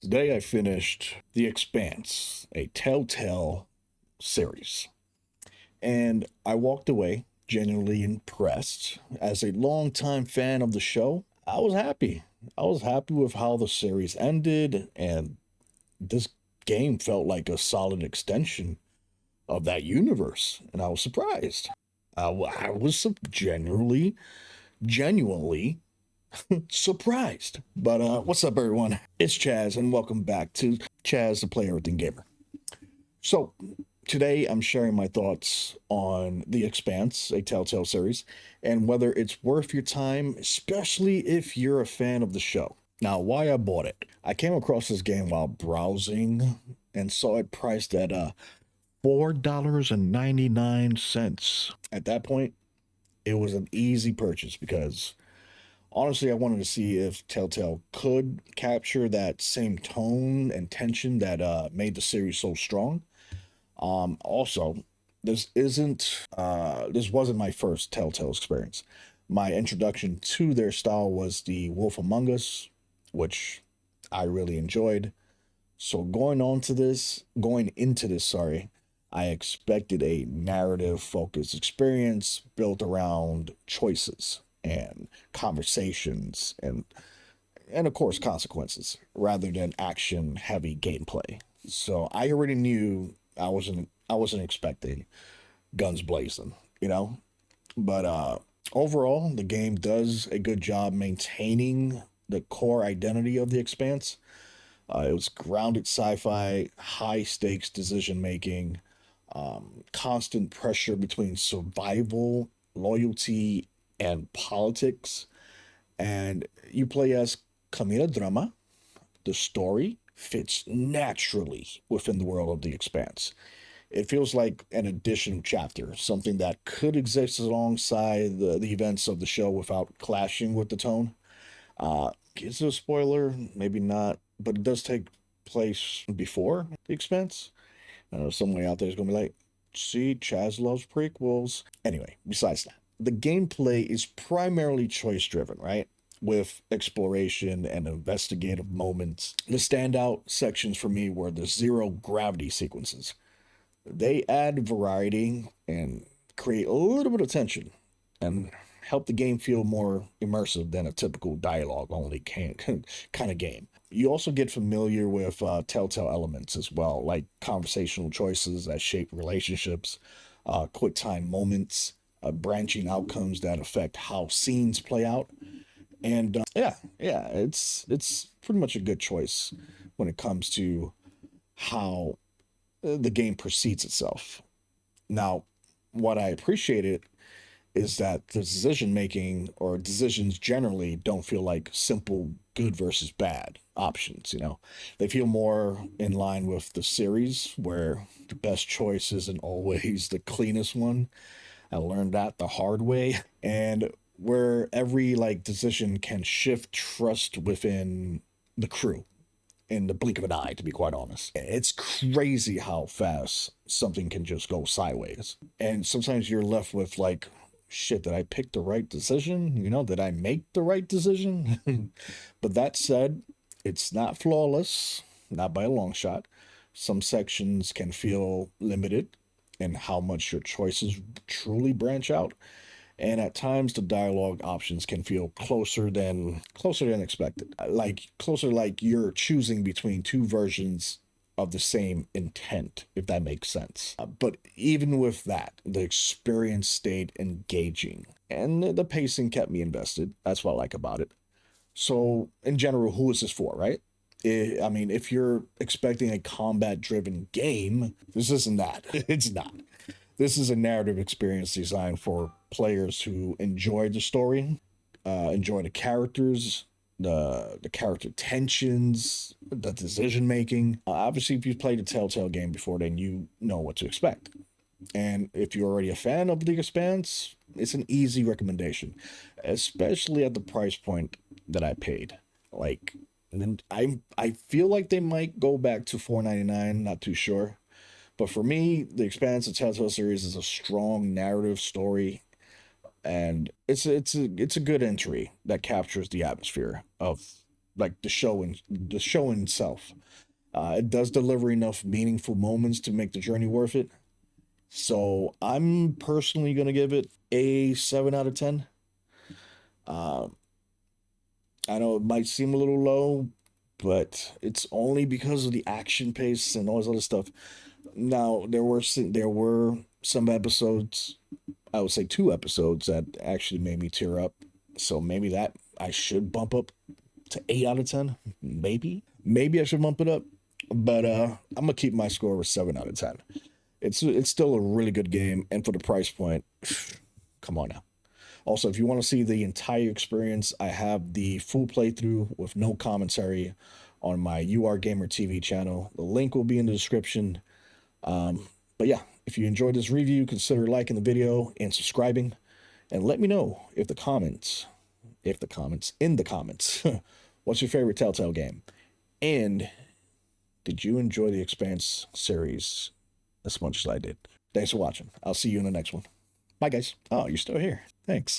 Today I finished The Expanse, a Telltale series, and I walked away genuinely impressed. As a longtime fan of the show, I was happy. I was happy with how the series ended, and this game felt like a solid extension of that universe, and I was surprised. I was genuinely surprised. But what's up, everyone? It's Chaz, and welcome back to Chaz, the Play Everything Gamer. So, today I'm sharing my thoughts on The Expanse, a Telltale series, and whether it's worth your time, especially if you're a fan of the show. Now, why I bought it. I came across this game while browsing and saw it priced at $4.99. At that point, it was an easy purchase because honestly, I wanted to see if Telltale could capture that same tone and tension that made the series so strong. Also, this wasn't my first Telltale experience. My introduction to their style was the Wolf Among Us, which I really enjoyed. So going into this, sorry, I expected a narrative focused experience built around choices and conversations and of course consequences rather than action heavy gameplay. So I already knew I wasn't expecting guns blazing, you know? But overall the game does a good job maintaining the core identity of the Expanse. It was grounded sci-fi, high stakes decision making, constant pressure between survival, loyalty, and politics. And you play as Camila Drama. The story fits naturally within the world of The Expanse. It feels like an additional chapter, something that could exist alongside the events of the show without clashing with the tone. Is it a spoiler? Maybe not, but it does take place before The Expanse. I know some way out there is going to be like, see, Chaz loves prequels. Anyway, besides that, the gameplay is primarily choice driven, right? With exploration and investigative moments. The standout sections for me were the zero gravity sequences. They add variety and create a little bit of tension and help the game feel more immersive than a typical dialogue only kind of game. You also get familiar with telltale elements as well, like conversational choices that shape relationships, quick time moments, branching outcomes that affect how scenes play out. And yeah, it's pretty much a good choice when it comes to how the game proceeds itself. Now, what I appreciated is that the decision making or decisions generally don't feel like simple good versus bad options, you know. They feel more in line with the series where the best choice isn't always the cleanest one. I learned that the hard way. And where every like decision can shift trust within the crew in the blink of an eye, to be quite honest. It's crazy how fast something can just go sideways. And sometimes you're left with like, shit, did I pick the right decision? You know, did I make the right decision? But that said, it's not flawless, not by a long shot. Some sections can feel limited in how much your choices truly branch out. And at times the dialogue options can feel closer than expected. Like closer like you're choosing between two versions of the same intent, if that makes sense. But even with that, the experience stayed engaging and the pacing kept me invested. That's what I like about it. So, in general, who is this for, right? I mean, if you're expecting a combat driven game, this isn't that. It's not. This is a narrative experience designed for players who enjoy the story, enjoy the characters, the character tensions, the decision making. Obviously, if you've played a Telltale game before, then you know what to expect. And if you're already a fan of The Expanse, it's an easy recommendation, especially at the price point that I paid. Like, and then I feel like they might go back to 4.99. Not too sure. But for me, The Expanse of Telltale series is a strong narrative story, and it's a good entry that captures the atmosphere of like the show in itself. It does deliver enough meaningful moments to make the journey worth it. So I'm personally gonna give it a 7 out of 10. Uh, I know it might seem a little low, but it's only because of the action pace and all this other stuff. Now there were some episodes, I would say 2 episodes that actually made me tear up. So maybe that I should bump up to 8 out of 10. Maybe I should bump it up. But I'm gonna keep my score with 7 out of 10. It's still a really good game, and for the price point, come on now. Also, if you want to see the entire experience, I have the full playthrough with no commentary on my UR Gamer TV channel. The link will be in the description. But yeah, if you enjoyed this review, consider liking the video and subscribing, and let me know in the comments, what's your favorite Telltale game, and did you enjoy the Expanse series as much as I did? Thanks for watching. I'll see you in the next one. Bye, guys. Oh, you're still here. Thanks.